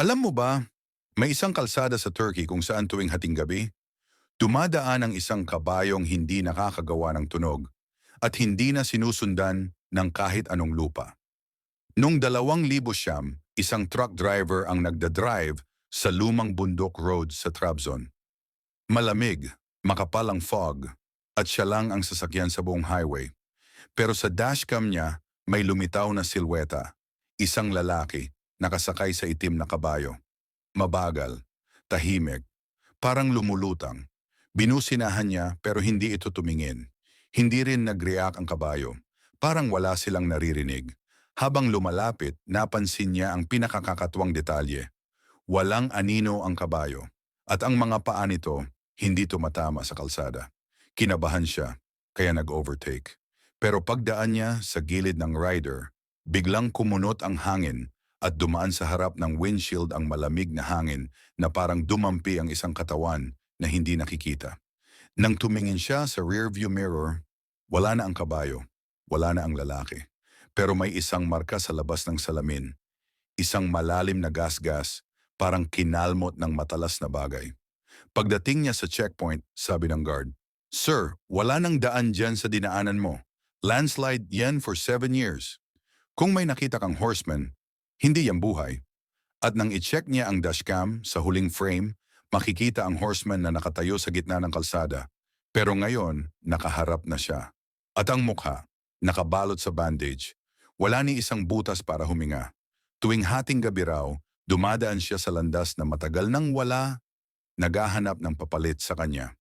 Alam mo ba, may isang kalsada sa Turkey kung saan tuwing hating gabi, dumadaan ang isang kabayong hindi nakakagawa ng tunog at hindi na sinusundan ng kahit anong lupa. Noong 2009, isang truck driver ang nagda-drive sa lumang bundok road sa Trabzon. Malamig, makapal ang fog, at siya lang ang sasakyan sa buong highway. Pero sa dashcam niya, may lumitaw na silweta, isang lalaki, nakasakay sa itim na kabayo. Mabagal, tahimik, parang lumulutang. Binusinahan niya pero hindi ito tumingin. Hindi rin nag-react ang kabayo. Parang wala silang naririnig. Habang lumalapit, napansin niya ang pinakakakatuwang detalye. Walang anino ang kabayo. At ang mga paa nito, hindi tumatama sa kalsada. Kinabahan siya, kaya nag-overtake. Pero pagdaan niya sa gilid ng rider, biglang kumunot ang hangin at dumaan sa harap ng windshield ang malamig na hangin na parang dumampi ang isang katawan na hindi nakikita. Nang tumingin siya sa rearview mirror, wala na ang kabayo, wala na ang lalaki. Pero may isang marka sa labas ng salamin, isang malalim na gasgas, parang kinalmot ng matalas na bagay. Pagdating niya sa checkpoint, sabi ng guard, "Sir, wala nang daan dyan sa dinaanan mo. Landslide yan for 7 years. Kung may nakita kang horseman, hindi yan buhay." At nang i-check niya ang dashcam sa huling frame, makikita ang horseman na nakatayo sa gitna ng kalsada. Pero ngayon, nakaharap na siya. At ang mukha, nakabalot sa bandage. Wala ni isang butas para huminga. Tuwing hating gabi raw, dumadaan siya sa landas na matagal nang wala, naghahanap ng papalit sa kanya.